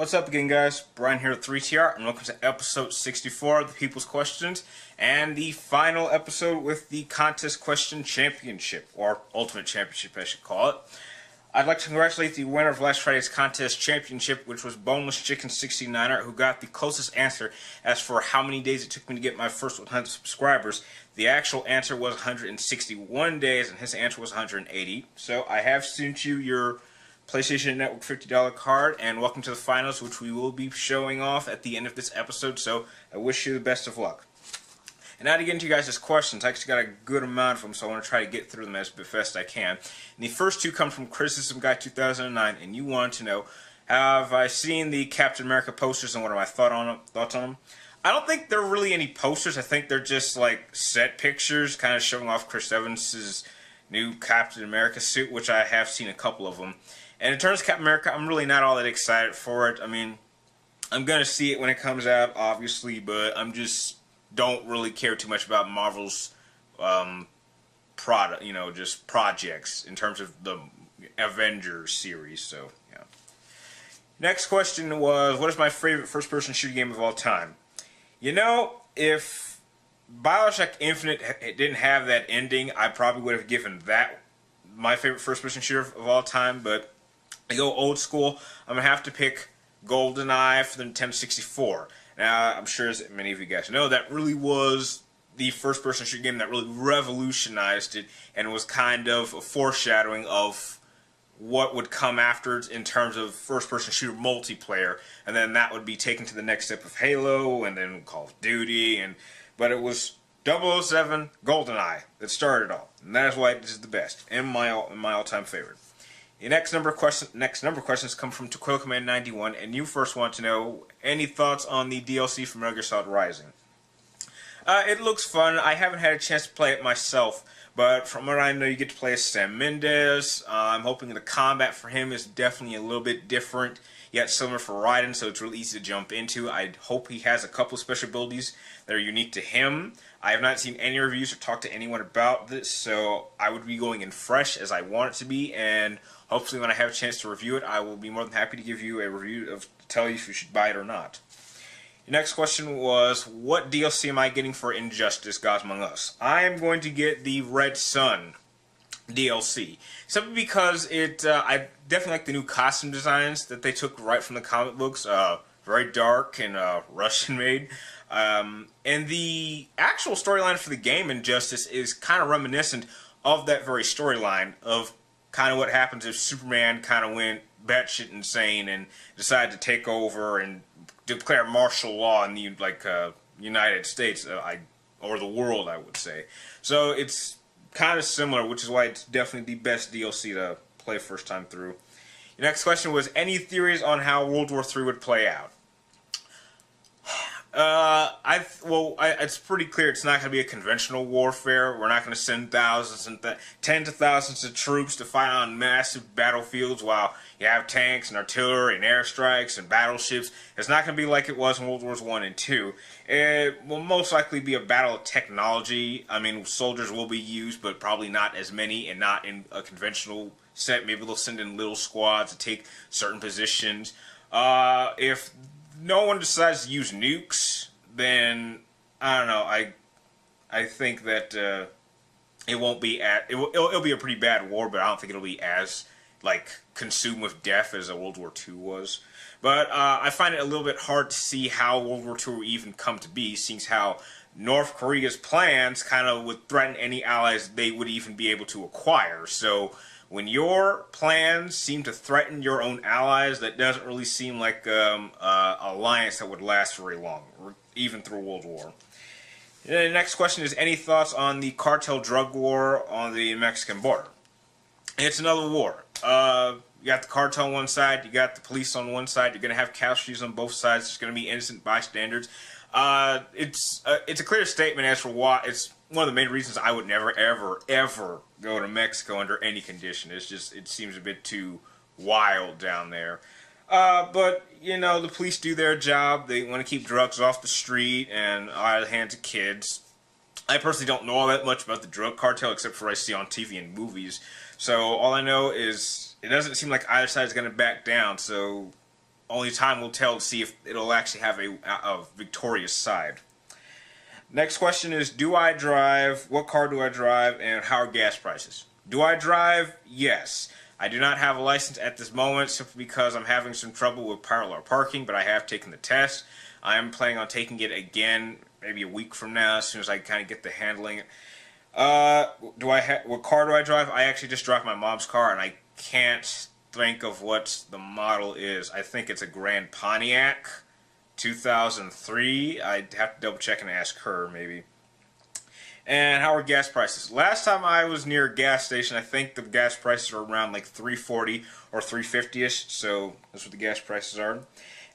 What's up again, guys? Brian here with 3TR, and welcome to episode 64 of the People's Questions, and the final episode with the Contest Question Championship, or Ultimate Championship, I should call it. I'd like to congratulate the winner of last Friday's Contest Championship, which was Boneless Chicken 69er, who got the closest answer as for how many days it took me to get my first 100 subscribers. The actual answer was 161 days, and his answer was 180. So I have sent you your PlayStation Network $50 card, and welcome to the finals, which we will be showing off at the end of this episode, so I wish you the best of luck. And now to get into you guys' questions, I actually got a good amount of them, so I want to try to get through them as best I can. And the first two come from Criticism Guy 2009, and you want to know, have I seen the Captain America posters and what are my thoughts on them? I don't think they're really any posters. I think they're just like set pictures, kind of showing off Chris Evans' new Captain America suit, which I have seen a couple of them. And in terms of Captain America, I'm really not all that excited for it. I mean, I'm going to see it when it comes out, obviously, but I'm just don't really care too much about Marvel's product, just projects in terms of the Avengers series. So, yeah. Next question was, what is my favorite first-person shooter game of all time? You know, if BioShock Infinite didn't have that ending, I probably would have given that my favorite first-person shooter of all time, but I go old school, I'm going to have to pick GoldenEye for the Nintendo 64. Now, I'm sure as many of you guys know, that really was the first-person shooter game that really revolutionized it and was kind of a foreshadowing of what would come after in terms of first-person shooter multiplayer, and then that would be taken to the next step of Halo and then Call of Duty, but it was 007 GoldenEye that started it all, and that is why it is the best and my all-time favorite. The next number of questions come from TequilaCommand91, and you first want to know any thoughts on the DLC from Metal Gear Solid Rising. It looks fun. I haven't had a chance to play it myself, but from what I know, you get to play as Sam Mendes. I'm hoping the combat for him is definitely a little bit different, yet similar for Raiden, so it's really easy to jump into. I hope he has a couple of special abilities that are unique to him. I have not seen any reviews or talked to anyone about this, so I would be going in fresh as I want it to be, and hopefully when I have a chance to review it, I will be more than happy to give you a review to tell you if you should buy it or not. Your next question was, what DLC am I getting for Injustice: Gods Among Us? I am going to get the Red Sun DLC. Simply because I definitely like the new costume designs that they took right from the comic books. Very dark and Russian-made. And the actual storyline for the game, Injustice, is kind of reminiscent of that very storyline of kind of what happens if Superman kind of went batshit insane and decided to take over and declare martial law in the United States, or the world, I would say. So it's kind of similar, which is why it's definitely the best DLC to play first time through. Your next question was, any theories on how World War III would play out? It's pretty clear it's not going to be a conventional warfare. We're not going to send thousands and tens of thousands of troops to fight on massive battlefields while you have tanks and artillery and airstrikes and battleships. It's not going to be like it was in World Wars I and II. It will most likely be a battle of technology. I mean, soldiers will be used, but probably not as many and not in a conventional set. Maybe they'll send in little squads to take certain positions. If no one decides to use nukes, then I don't know. I think that it won't be it'll be a pretty bad war, but I don't think it'll be as consumed with death as a World War II was. But I find it a little bit hard to see how World War II will even come to be, seeing how North Korea's plans kind of would threaten any allies they would even be able to acquire. So when your plans seem to threaten your own allies, that doesn't really seem like an alliance that would last very long, or even through World War. The next question is, any thoughts on the cartel drug war on the Mexican border? It's another war. You got the cartel on one side, you got the police on one side, you're going to have casualties on both sides, there's going to be innocent bystanders. It's a clear statement as for why. It's one of the main reasons I would never, ever, ever go to Mexico under any condition. It's just, it seems a bit too wild down there. But, the police do their job. They want to keep drugs off the street and out of the hands of kids. I personally don't know all that much about the drug cartel except for what I see on TV and movies. So all I know is it doesn't seem like either side is going to back down. So only time will tell to see if it'll actually have a victorious side. Next question is, do I drive? What car do I drive? And how are gas prices? Do I drive? Yes. I do not have a license at this moment simply because I'm having some trouble with parallel parking, but I have taken the test. I am planning on taking it again maybe a week from now as soon as I kind of get the handling. What car do I drive? I actually just drive my mom's car, and I can't think of what the model is. I think it's a Grand Pontiac 2003. I'd have to double check and ask her maybe. And how are gas prices? Last time I was near a gas station, I think the gas prices are around like $3.40 or $3.50ish. So that's what the gas prices are.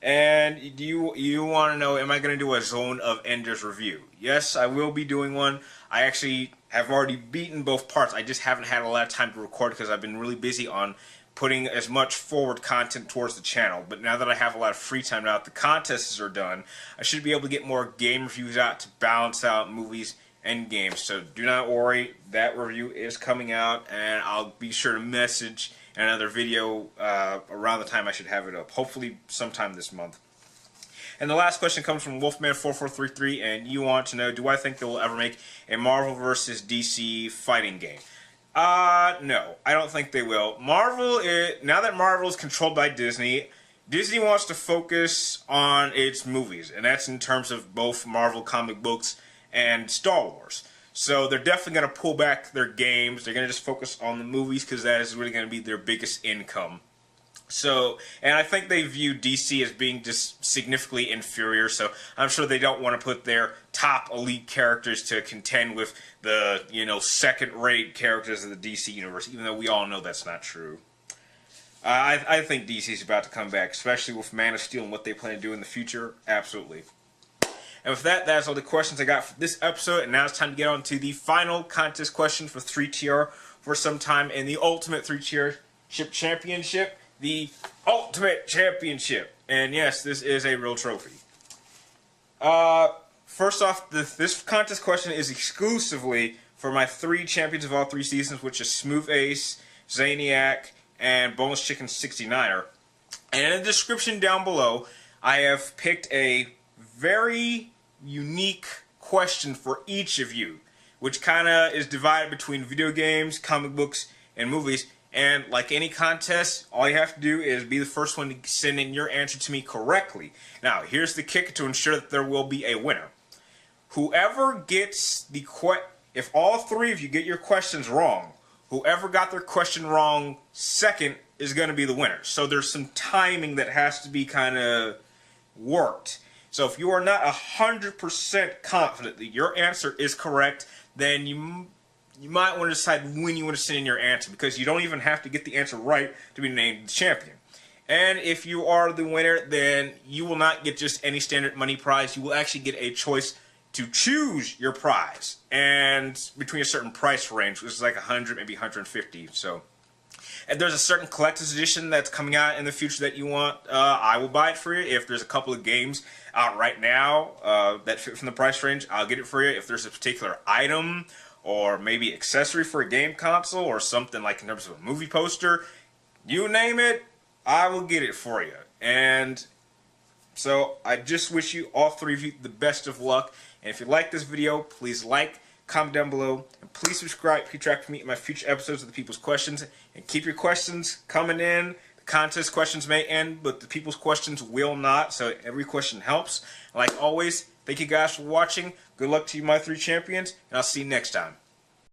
And you want to know, am I going to do a Zone of Enders review? Yes, I will be doing one. I actually have already beaten both parts. I just haven't had a lot of time to record because I've been really busy on putting as much forward content towards the channel. But now that I have a lot of free time now that the contests are done, I should be able to get more game reviews out to balance out movies and games. So do not worry, that review is coming out, and I'll be sure to message another video around the time I should have it up, hopefully sometime this month. And the last question comes from Wolfman4433, and you want to know, do I think they will ever make a Marvel vs. DC fighting game? No, I don't think they will. Now that Marvel is controlled by Disney, Disney wants to focus on its movies, and that's in terms of both Marvel comic books and Star Wars. So they're definitely going to pull back their games. They're going to just focus on the movies because that is really going to be their biggest income. So, and I think they view DC as being just significantly inferior, so I'm sure they don't want to put their top elite characters to contend with the, second-rate characters of the DC universe, even though we all know that's not true. I think DC's about to come back, especially with Man of Steel and what they plan to do in the future. Absolutely. And with that, that's all the questions I got for this episode, and now it's time to get on to the final contest question for 3TR for some time in the Ultimate 3-Tier Championship. The Ultimate Championship. And yes, this is a real trophy. First off, this contest question is exclusively for my 3 champions of all 3 seasons, which is SmoothAce, Zaniack, and Bonus Chicken 69er. And in the description down below, I have picked a very unique question for each of you, which kind of is divided between video games, comic books, and movies. And like any contest, all you have to do is be the first one to send in your answer to me correctly. Now, here's the kicker to ensure that there will be a winner. Whoever gets if all 3 of you get your questions wrong, whoever got their question wrong second is going to be the winner. So there's some timing that has to be kind of worked. So if you are not 100% confident that your answer is correct, then you might want to decide when you want to send in your answer, because you don't even have to get the answer right to be named the champion. And if you are the winner, then you will not get just any standard money prize. You will actually get a choice to choose your prize, and between a certain price range, which is like 100, maybe 150. So, if there's a certain collector's edition that's coming out in the future that you want, I will buy it for you. If there's a couple of games out right now that fit from the price range, I'll get it for you. If there's a particular item or maybe accessory for a game console or something like in terms of a movie poster, you name it, I will get it for you. And so I just wish you, all 3 of you, the best of luck. And if you like this video, please like, comment down below, and please subscribe to keep track of me in my future episodes of the People's Questions. And keep your questions coming in. The contest questions may end, but the People's Questions will not, so every question helps. Like always, thank you guys for watching. Good luck to you, my 3 champions, and I'll see you next time.